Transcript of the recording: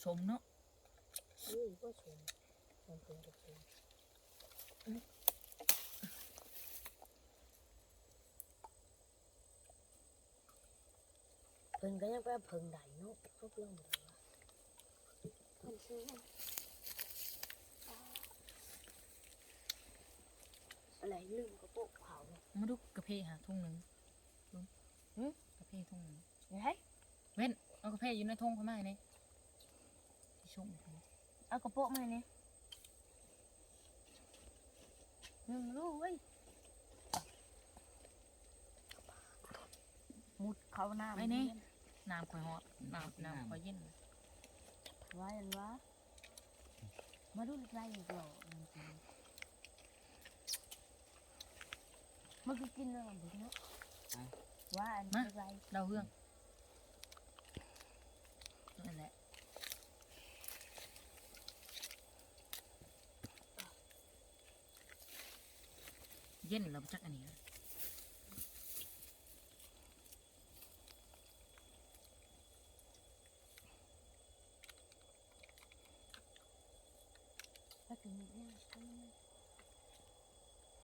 สมเนาะก็ชมมันเป็นกับชมเพิ่นก็ยังไปเพิ่งได้เนาะเขาเพิ่งได้ว่าเพิ่นซื้ออะไรลืมกระโปงขาวมาดูกระเพาะหาทุ่งหนึ่งกระเพาะทุ่งหนึ่ง ไง เว้นเอากระเพาะอยู่ในทุ่งเขาไม่เนี่ยที่ชุ่ม เอากระโปงมาเนี่ยรู้เว้ยมุดเข้าน้ำไม่เนี่ยน้ำคอยหอดน้ำคอยเย็นว่าอย่างวะมาดูไล่อีกหรอมันก็กินแล้วแบบนี้ว่าอันนี้ไรดาวเฮืองนั่นแหละเย็นเราจักอันนี้ถ้าถึงเนี่ย